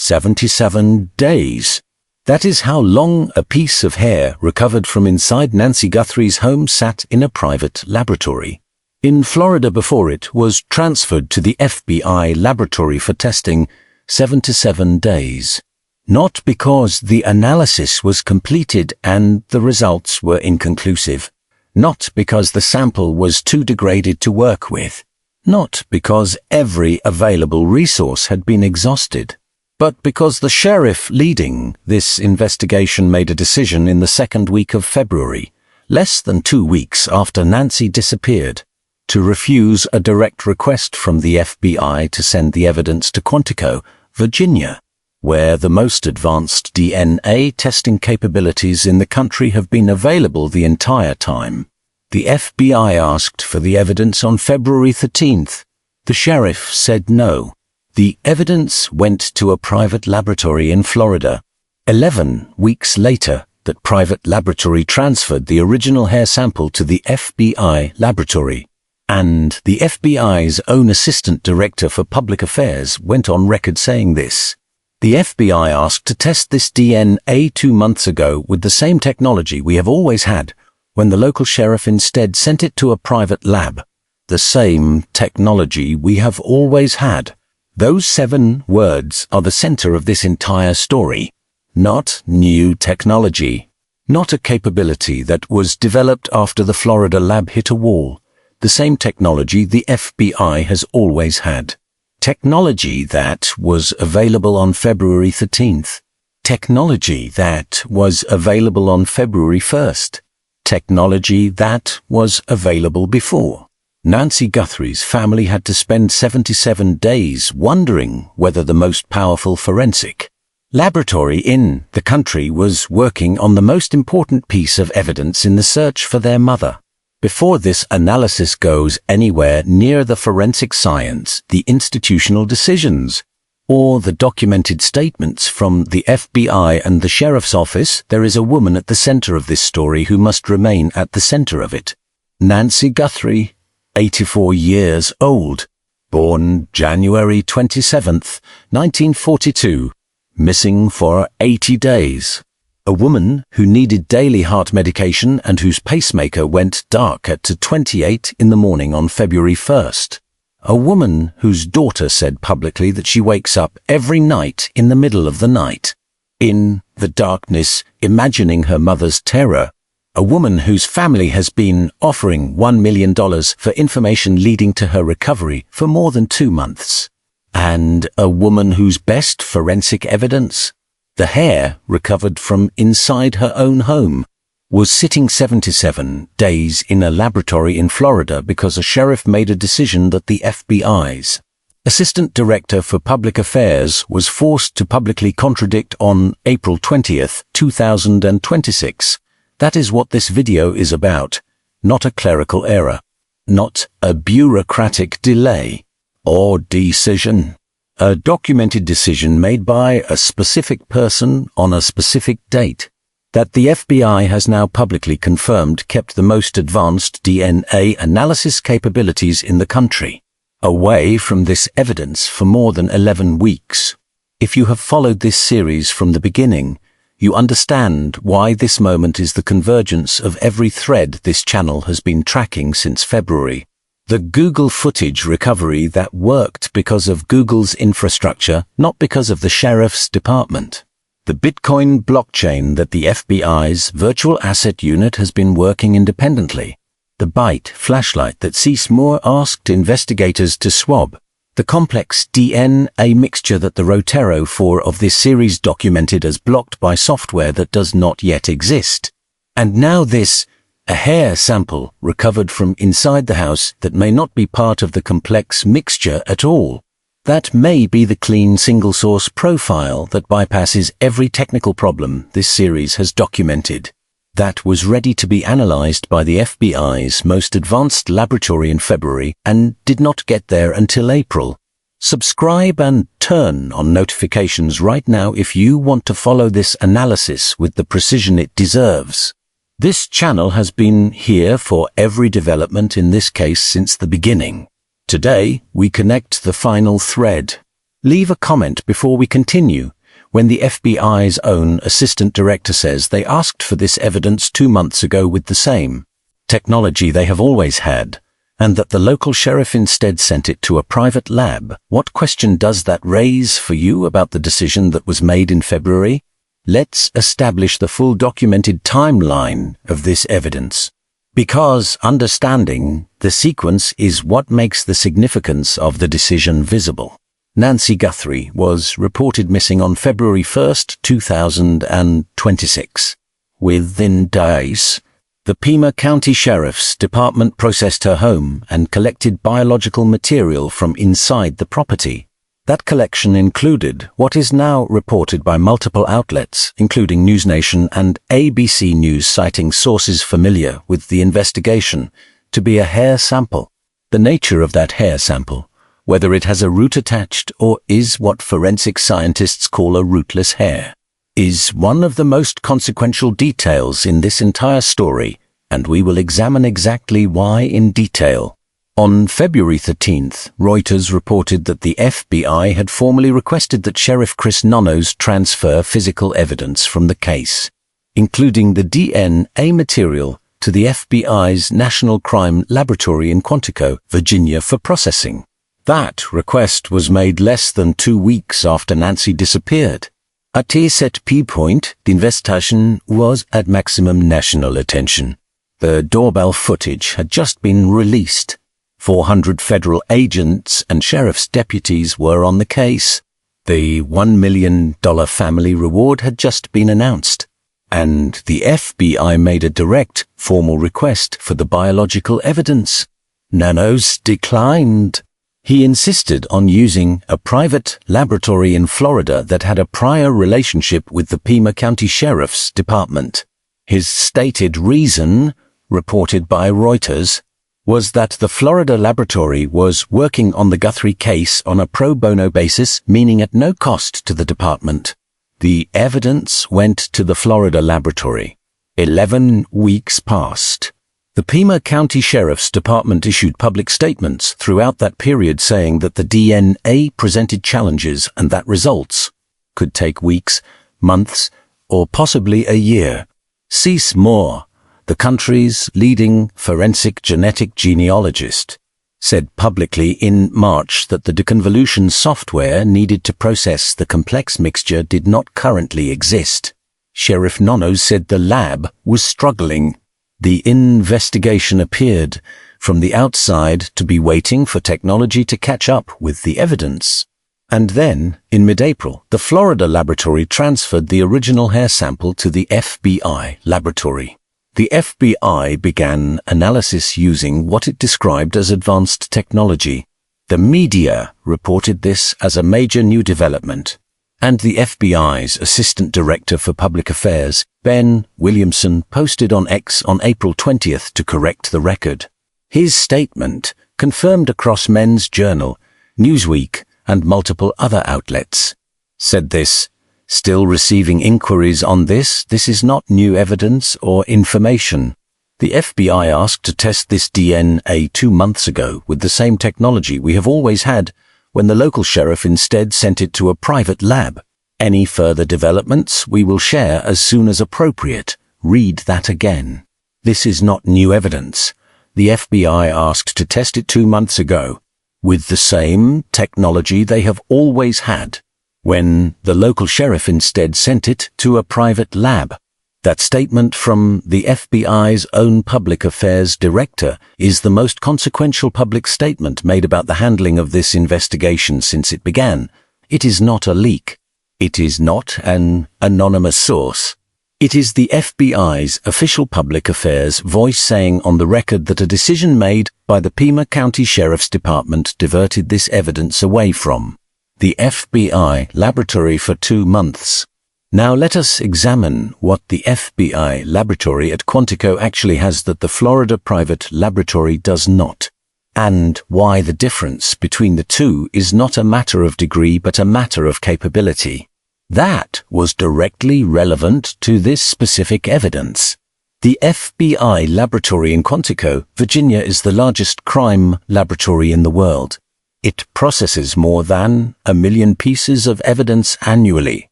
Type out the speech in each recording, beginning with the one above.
77 days. That is how long a piece of hair recovered from inside Nancy Guthrie's home sat in a private laboratory in Florida before it was transferred to the FBI laboratory for testing. 77 days. Not because the analysis was completed and the results were inconclusive. Not because the sample was too degraded to work with. Not because every available resource had been exhausted. But because the sheriff leading this investigation made a decision in the second week of February, less than 2 weeks after Nancy disappeared, to refuse a direct request from the FBI to send the evidence to Quantico, Virginia, where the most advanced DNA testing capabilities in the country have been available the entire time. The FBI asked for the evidence on February 13th. The sheriff said no. The evidence went to a private laboratory in Florida. 11 weeks later, that private laboratory transferred the original hair sample to the FBI laboratory. And the FBI's own Assistant Director for Public Affairs went on record saying this. The FBI asked to test this DNA 2 months ago with the same technology we have always had, when the local sheriff instead sent it to a private lab. The same technology we have always had. Those 7 words are the center of this entire story. Not new technology. Not a capability that was developed after the Florida lab hit a wall. The same technology the FBI has always had. Technology that was available on February 13th. Technology that was available on February 1st. Technology that was available before. Nancy Guthrie's family had to spend 77 days wondering whether the most powerful forensic laboratory in the country was working on the most important piece of evidence in the search for their mother. Before this analysis goes anywhere near the forensic science, the institutional decisions, or the documented statements from the FBI and the sheriff's office, there is a woman at the center of this story who must remain at the center of it. Nancy Guthrie, 84 years old, born January 27th, 1942, missing for 80 days. A woman who needed daily heart medication and whose pacemaker went dark at 2:28 in the morning on February 1st. A woman whose daughter said publicly that she wakes up every night in the middle of the night, in the darkness, imagining her mother's terror. A woman whose family has been offering $1 million for information leading to her recovery for more than 2 months. And a woman whose best forensic evidence, the hair recovered from inside her own home, was sitting 77 days in a laboratory in Florida because a sheriff made a decision that the FBI's Assistant Director for Public Affairs was forced to publicly contradict on April 20th, 2026. That is what this video is about, not a clerical error, not a bureaucratic delay or decision. A documented decision made by a specific person on a specific date that the FBI has now publicly confirmed kept the most advanced DNA analysis capabilities in the country away from this evidence for more than 11 weeks. If you have followed this series from the beginning, you understand why this moment is the convergence of every thread this channel has been tracking since February. The Google footage recovery that worked because of Google's infrastructure, not because of the sheriff's department. The Bitcoin blockchain that the FBI's virtual asset unit has been working independently. The Byte flashlight that Cease Moore asked investigators to swab. The complex DNA mixture that the Rotero 4 of this series documented as blocked by software that does not yet exist. And now this, a hair sample recovered from inside the house that may not be part of the complex mixture at all. That may be the clean single-source profile that bypasses every technical problem this series has documented. That was ready to be analyzed by the FBI's most advanced laboratory in February and did not get there until April. Subscribe and turn on notifications right now if you want to follow this analysis with the precision it deserves. This channel has been here for every development in this case since the beginning. Today, we connect the final thread. Leave a comment before we continue. When the FBI's own assistant director says they asked for this evidence 2 months ago with the same technology they have always had, and that the local sheriff instead sent it to a private lab, what question does that raise for you about the decision that was made in February? Let's establish the full documented timeline of this evidence. Because understanding the sequence is what makes the significance of the decision visible. Nancy Guthrie was reported missing on February 1st, 2026. Within days, the Pima County Sheriff's Department processed her home and collected biological material from inside the property. That collection included what is now reported by multiple outlets, including NewsNation and ABC News, citing sources familiar with the investigation, to be a hair sample. The nature of that hair sample, whether it has a root attached or is what forensic scientists call a rootless hair, is one of the most consequential details in this entire story, and we will examine exactly why in detail. On February 13th, Reuters reported that the FBI had formally requested that Sheriff Chris Nanos transfer physical evidence from the case, including the DNA material, to the FBI's National Crime Laboratory in Quantico, Virginia, for processing. That request was made less than 2 weeks after Nancy disappeared. At that point, the investigation was at maximum national attention. The doorbell footage had just been released. 400 federal agents and sheriff's deputies were on the case. The $1 million family reward had just been announced, and the FBI made a direct, formal request for the biological evidence. Nanos declined. He insisted on using a private laboratory in Florida that had a prior relationship with the Pima County Sheriff's Department. His stated reason, reported by Reuters, was that the Florida laboratory was working on the Guthrie case on a pro bono basis, meaning at no cost to the department. The evidence went to the Florida laboratory. 11 weeks passed. The Pima County Sheriff's Department issued public statements throughout that period saying that the DNA presented challenges and that results could take weeks, months, or possibly a year. Cease Moore, the country's leading forensic genetic genealogist, said publicly in March that the deconvolution software needed to process the complex mixture did not currently exist. Sheriff Nanos said the lab was struggling. The investigation appeared, from the outside, to be waiting for technology to catch up with the evidence. And then, in mid-April, the Florida laboratory transferred the original hair sample to the FBI laboratory. The FBI began analysis using what it described as advanced technology. The media reported this as a major new development, and the FBI's Assistant Director for Public Affairs, Ben Williamson, posted on X on April 20th to correct the record. His statement, confirmed across Men's Journal, Newsweek, and multiple other outlets, said this: "Still receiving inquiries on this. This is not new evidence or information. The FBI asked to test this DNA 2 months ago with the same technology we have always had, when the local sheriff instead sent it to a private lab. Any further developments we will share as soon as appropriate. Read that again. This is not new evidence. The FBI asked to test it 2 months ago with the same technology they have always had, when the local sheriff instead sent it to a private lab." That statement from the FBI's own public affairs director is the most consequential public statement made about the handling of this investigation since it began. It is not a leak. It is not an anonymous source. It is the FBI's official public affairs voice saying on the record that a decision made by the Pima County Sheriff's Department diverted this evidence away from the FBI laboratory for 2 months. Now let us examine what the FBI laboratory at Quantico actually has that the Florida private laboratory does not, and why the difference between the two is not a matter of degree but a matter of capability. That was directly relevant to this specific evidence. The FBI laboratory in Quantico, Virginia, is the largest crime laboratory in the world. It processes more than 1 million pieces of evidence annually.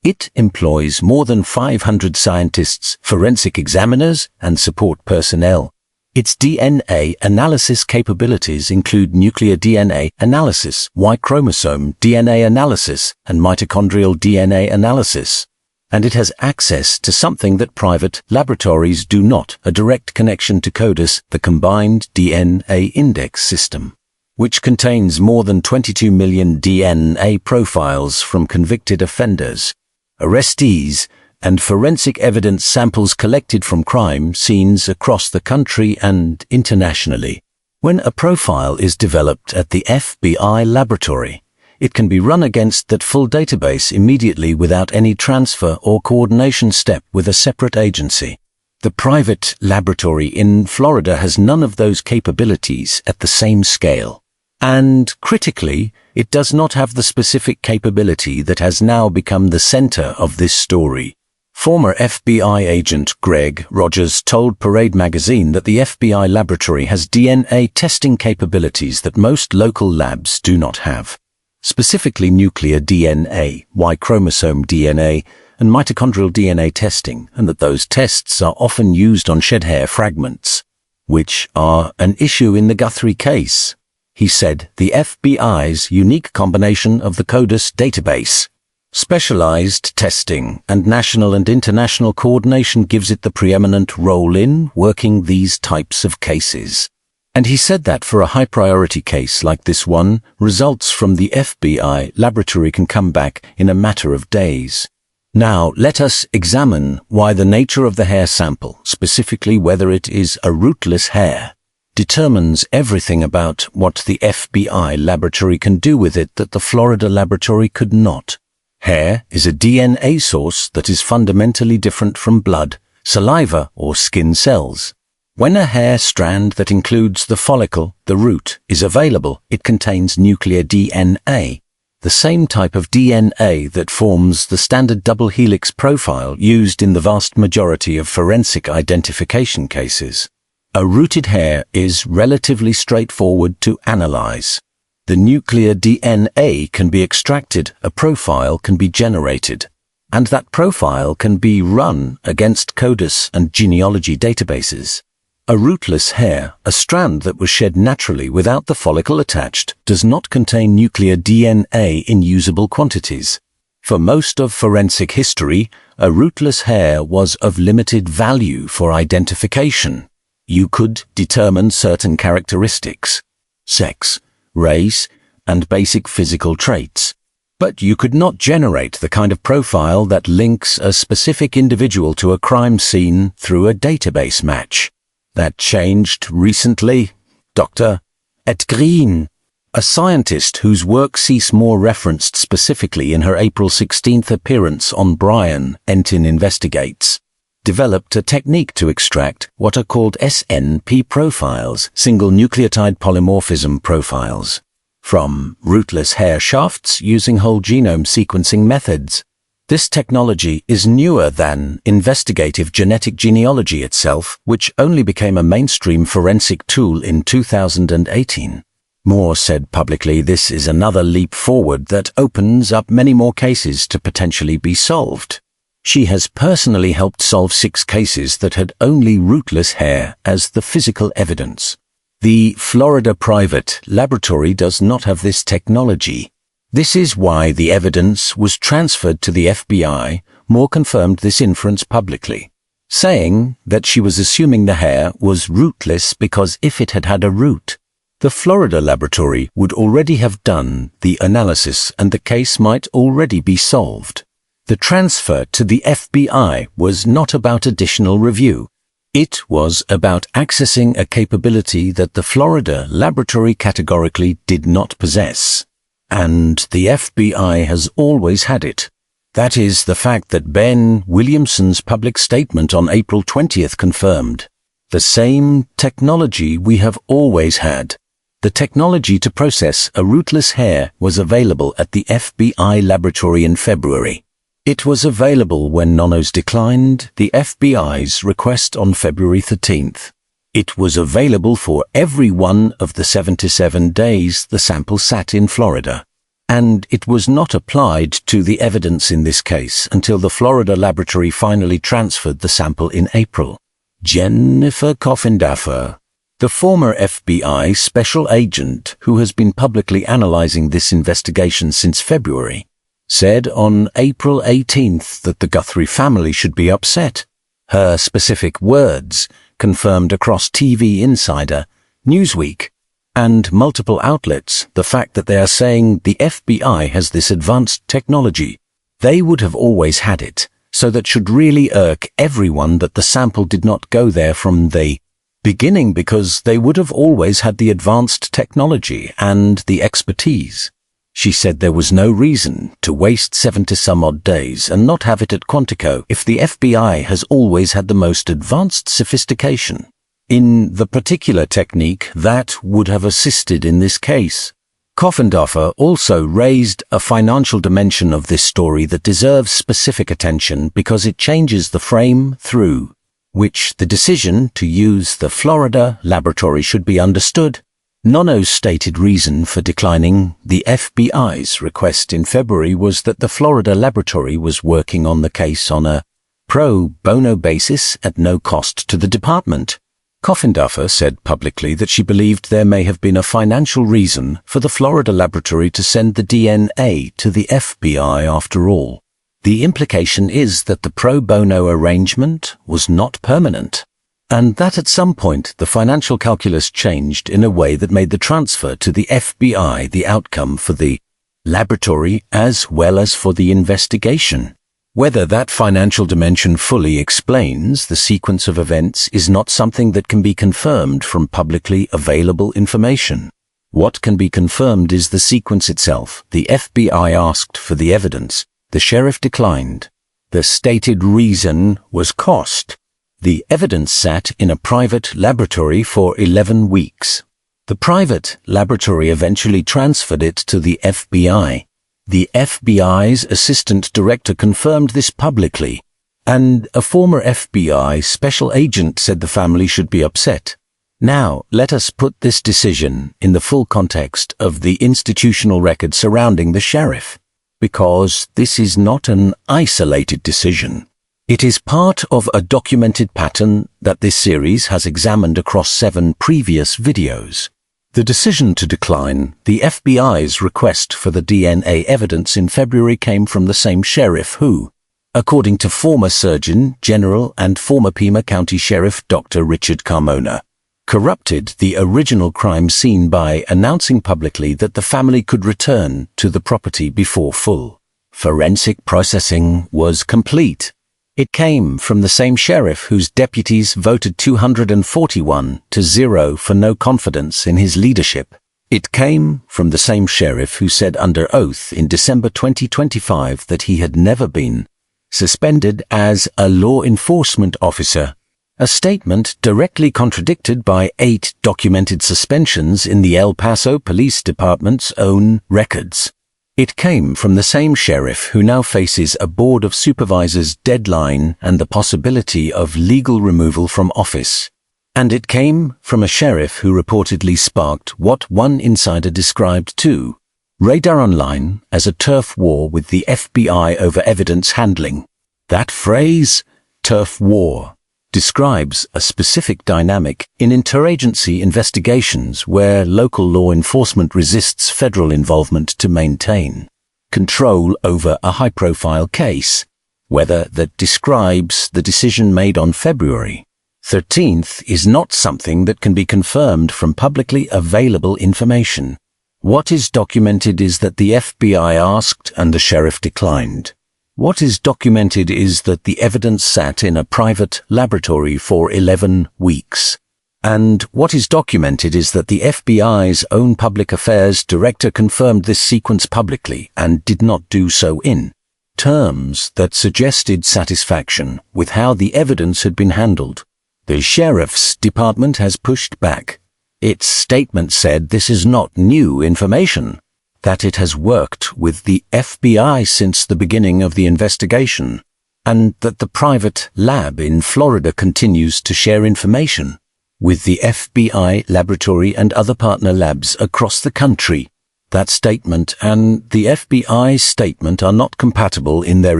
It employs more than 500 scientists, forensic examiners, and support personnel. Its DNA analysis capabilities include nuclear DNA analysis, Y chromosome DNA analysis, and mitochondrial DNA analysis. And it has access to something that private laboratories do not, a direct connection to CODIS, the Combined DNA Index System, which contains more than 22 million DNA profiles from convicted offenders, arrestees, and forensic evidence samples collected from crime scenes across the country and internationally. When a profile is developed at the FBI laboratory, it can be run against that full database immediately without any transfer or coordination step with a separate agency. The private laboratory in Florida has none of those capabilities at the same scale. And critically, it does not have the specific capability that has now become the center of this story. Former FBI agent Greg Rogers told Parade magazine that the FBI laboratory has DNA testing capabilities that most local labs do not have, specifically nuclear DNA, Y chromosome DNA, and mitochondrial DNA testing, and that those tests are often used on shed hair fragments, which are an issue in the Guthrie case. He said the FBI's unique combination of the CODIS database, specialized testing, and national and international coordination gives it the preeminent role in working these types of cases. And he said that for a high-priority case like this one, results from the FBI laboratory can come back in a matter of days. Now, let us examine why the nature of the hair sample, specifically whether it is a rootless hair, determines everything about what the FBI laboratory can do with it that the Florida laboratory could not. Hair is a DNA source that is fundamentally different from blood, saliva, or skin cells. When a hair strand that includes the follicle, the root, is available, it contains nuclear DNA, the same type of DNA that forms the standard double helix profile used in the vast majority of forensic identification cases. A rooted hair is relatively straightforward to analyze. The nuclear DNA can be extracted, a profile can be generated, and that profile can be run against CODIS and genealogy databases. A rootless hair, a strand that was shed naturally without the follicle attached, does not contain nuclear DNA in usable quantities. For most of forensic history, a rootless hair was of limited value for identification. You could determine certain characteristics, sex, race, and basic physical traits. But you could not generate the kind of profile that links a specific individual to a crime scene through a database match. That changed recently. Dr. Ed Green, a scientist whose work sees more referenced specifically in her April 16th appearance on Brian Entin Investigates, developed a technique to extract what are called SNP profiles, single nucleotide polymorphism profiles, from rootless hair shafts using whole genome sequencing methods. This technology is newer than investigative genetic genealogy itself, which only became a mainstream forensic tool in 2018. Moore said publicly this is another leap forward that opens up many more cases to potentially be solved. She has personally helped solve 6 cases that had only rootless hair as the physical evidence. The Florida private laboratory does not have this technology. This is why the evidence was transferred to the FBI. Moore confirmed this inference publicly, saying that she was assuming the hair was rootless because if it had had a root, the Florida laboratory would already have done the analysis and the case might already be solved. The transfer to the FBI was not about additional review. It was about accessing a capability that the Florida laboratory categorically did not possess. And the FBI has always had it. That is the fact that Ben Williamson's public statement on April 20th confirmed. The same technology we have always had. The technology to process a rootless hair was available at the FBI laboratory in February. It was available when Nanos declined the FBI's request on February 13th. It was available for every one of the 77 days the sample sat in Florida. And it was not applied to the evidence in this case until the Florida laboratory finally transferred the sample in April. Jennifer Coffindaffer, the former FBI special agent who has been publicly analyzing this investigation since February, said on April 18th that the Guthrie family should be upset. Her specific words confirmed across TV Insider, Newsweek, and multiple outlets the fact that they are saying the FBI has this advanced technology. They would have always had it, so that should really irk everyone that the sample did not go there from the beginning because they would have always had the advanced technology and the expertise. She said there was no reason to waste 70-some-odd days and not have it at Quantico if the FBI has always had the most advanced sophistication in the particular technique that would have assisted in this case. Coffindaffer also raised a financial dimension of this story that deserves specific attention because it changes the frame through which the decision to use the Florida laboratory should be understood. Nanos' stated reason for declining the FBI's request in February was that the Florida laboratory was working on the case on a pro bono basis at no cost to the department. Coffindaffer said publicly that she believed there may have been a financial reason for the Florida laboratory to send the DNA to the FBI after all. The implication is that the pro bono arrangement was not permanent, and that at some point the financial calculus changed in a way that made the transfer to the FBI the outcome for the laboratory as well as for the investigation. Whether that financial dimension fully explains the sequence of events is not something that can be confirmed from publicly available information. What can be confirmed is the sequence itself. The FBI asked for the evidence. The sheriff declined. The stated reason was cost. The evidence sat in a private laboratory for 11 weeks. The private laboratory eventually transferred it to the FBI. The FBI's assistant director confirmed this publicly, and a former FBI special agent said the family should be upset. Now, let us put this decision in the full context of the institutional record surrounding the sheriff, because this is not an isolated decision. It is part of a documented pattern that this series has examined across 7 previous videos. The decision to decline the FBI's request for the DNA evidence in February came from the same sheriff who, according to former Surgeon General and former Pima County Sheriff Dr. Richard Carmona, corrupted the original crime scene by announcing publicly that the family could return to the property before full forensic processing was complete. It came from the same sheriff whose deputies voted 241-0 for no confidence in his leadership. It came from the same sheriff who said under oath in December 2025 that he had never been suspended as a law enforcement officer, a statement directly contradicted by 8 documented suspensions in the El Paso Police Department's own records. It came from the same sheriff who now faces a Board of Supervisors deadline and the possibility of legal removal from office. And it came from a sheriff who reportedly sparked what one insider described to Radar Online as a turf war with the FBI over evidence handling. That phrase, turf war, describes a specific dynamic in interagency investigations where local law enforcement resists federal involvement to maintain control over a high-profile case, whether that describes the decision made on February 13th is not something that can be confirmed from publicly available information. What is documented is that the FBI asked and the sheriff declined. What is documented is that the evidence sat in a private laboratory for 11 weeks. And what is documented is that the FBI's own public affairs director confirmed this sequence publicly and did not do so in terms that suggested satisfaction with how the evidence had been handled. The sheriff's department has pushed back. Its statement said this is not new information, that it has worked with the FBI since the beginning of the investigation, and that the private lab in Florida continues to share information. with the FBI laboratory and other partner labs across the country. That statement and the FBI's statement are not compatible in their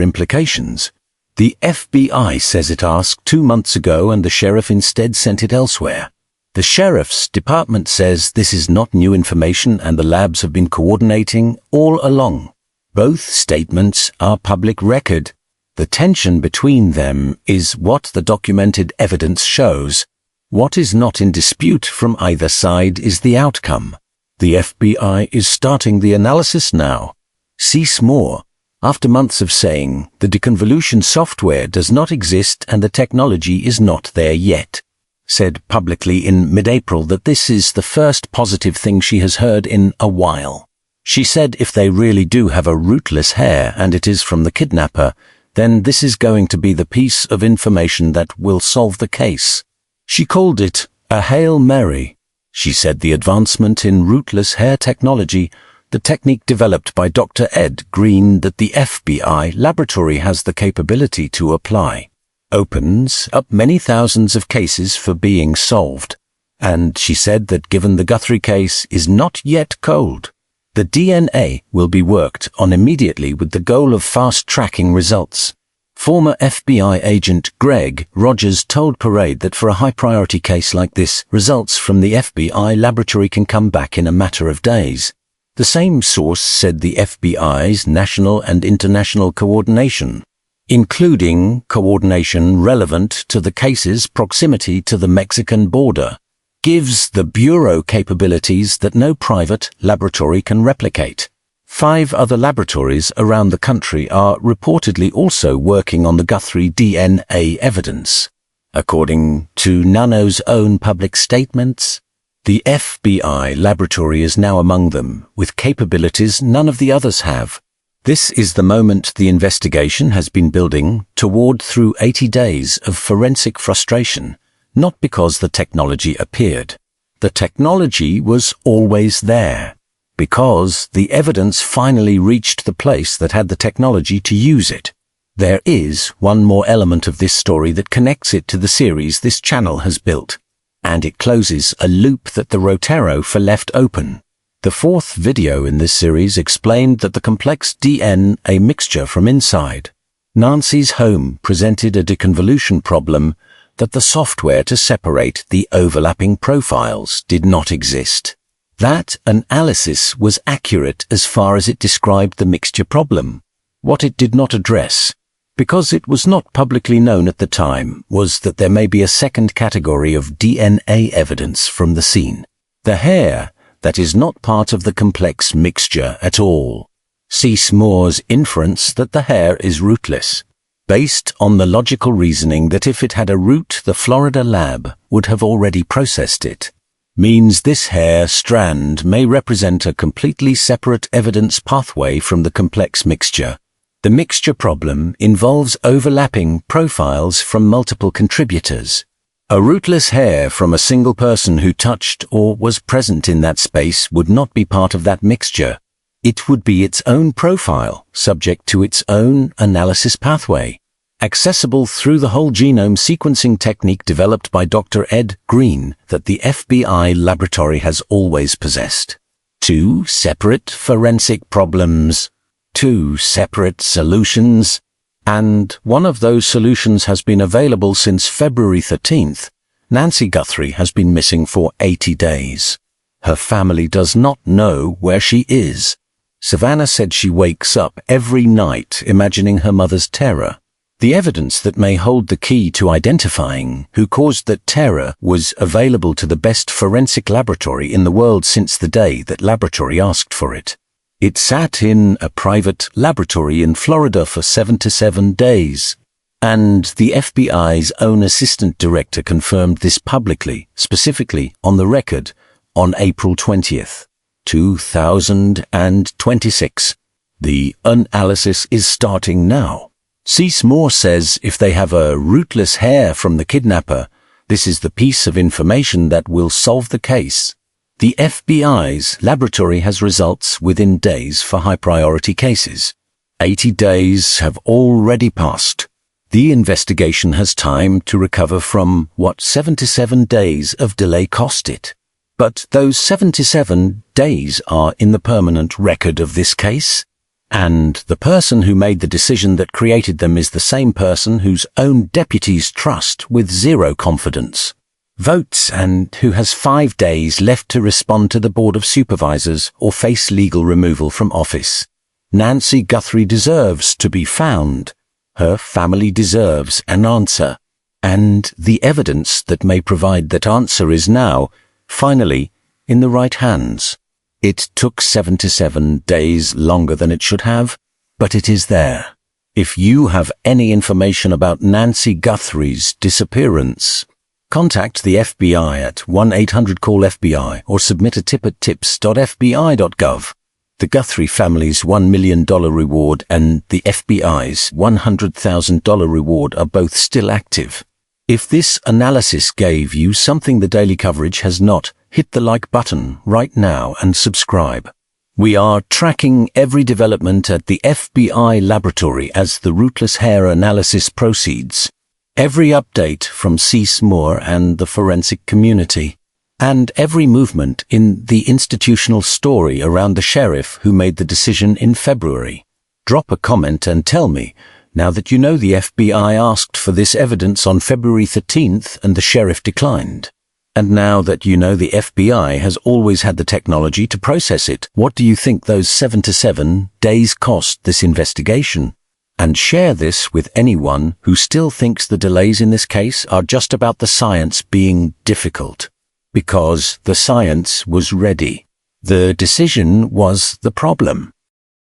implications. The FBI says it asked 2 months ago and the sheriff instead sent it elsewhere. The sheriff's department says this is not new information and the labs have been coordinating all along. Both statements are public record. The tension between them is what the documented evidence shows. What is not in dispute from either side is the outcome. The FBI is starting the analysis now. Cease more. After months of saying the deconvolution software does not exist and the technology is not there yet, said publicly in mid-April that this is the first positive thing she has heard in a while. She said if they really do have a rootless hair and it is from the kidnapper, then this is going to be the piece of information that will solve the case. She called it a Hail Mary. She said the advancement in rootless hair technology, the technique developed by Dr. Ed Green that the FBI laboratory has the capability to apply, opens up many thousands of cases for being solved. And she said that given the Guthrie case is not yet cold, the DNA will be worked on immediately with the goal of fast-tracking results. Former FBI agent Greg Rogers told Parade that for a high-priority case like this, results from the FBI laboratory can come back in a matter of days. The same source said the FBI's national and international coordination, including coordination relevant to the case's proximity to the Mexican border, gives the Bureau capabilities that no private laboratory can replicate. 5 other laboratories around the country are reportedly also working on the Guthrie DNA evidence. According to Nanos' own public statements, the FBI laboratory is now among them, with capabilities none of the others have. This is the moment the investigation has been building toward through 80 days of forensic frustration, not because the technology appeared. The technology was always there, because the evidence finally reached the place that had the technology to use it. There is one more element of this story that connects it to the series this channel has built, and it closes a loop that the Rotero for left open. The 4th video in this series explained that the complex DNA mixture from inside Nancy's home presented a deconvolution problem, that the software to separate the overlapping profiles did not exist. That analysis was accurate as far as it described the mixture problem. What it did not address, because it was not publicly known at the time, was that there may be a second category of DNA evidence from the scene. The hair that is not part of the complex mixture at all. Cease Moore's inference that the hair is rootless, based on the logical reasoning that if it had a root, the Florida lab would have already processed it, means this hair strand may represent a completely separate evidence pathway from the complex mixture. The mixture problem involves overlapping profiles from multiple contributors. A rootless hair from a single person who touched or was present in that space would not be part of that mixture. It would be its own profile, subject to its own analysis pathway, accessible through the whole genome sequencing technique developed by Dr. Ed Green that the FBI laboratory has always possessed. 2 separate forensic problems, 2 separate solutions, and one of those solutions has been available since February 13th. Nancy Guthrie has been missing for 80 days. Her family does not know where she is. Savannah said she wakes up every night imagining her mother's terror. The evidence that may hold the key to identifying who caused that terror was available to the best forensic laboratory in the world since the day that laboratory asked for it. It sat in a private laboratory in Florida for 77 days, and the FBI's own assistant director confirmed this publicly, specifically on the record, on April 20th, 2026. The analysis is starting now. Cease Moore says if they have a rootless hair from the kidnapper, this is the piece of information that will solve the case. The FBI's laboratory has results within days for high-priority cases. 80 days have already passed. The investigation has time to recover from what 77 days of delay cost it. But those 77 days are in the permanent record of this case, and the person who made the decision that created them is the same person whose own deputies trust with zero confidence, votes, and who has 5 days left to respond to the Board of Supervisors or face legal removal from office. Nancy Guthrie deserves to be found. Her family deserves an answer. And the evidence that may provide that answer is now, finally, in the right hands. It took 77 days longer than it should have, but it is there. If you have any information about Nancy Guthrie's disappearance, contact the FBI at 1-800-CALL-FBI or submit a tip at tips.fbi.gov. The Guthrie family's $1 million reward and the FBI's $100,000 reward are both still active. If this analysis gave you something the daily coverage has not, hit the like button right now and subscribe. We are tracking every development at the FBI laboratory as the Rootless hair analysis proceeds. Every update from Cease Moore and the forensic community. And every movement in the institutional story around the sheriff who made the decision in February. Drop a comment and tell me, now that you know the FBI asked for this evidence on February 13th and the sheriff declined. And now that you know the FBI has always had the technology to process it, what do you think those 77 days cost this investigation? And share this with anyone who still thinks the delays in this case are just about the science being difficult. Because the science was ready. The decision was the problem.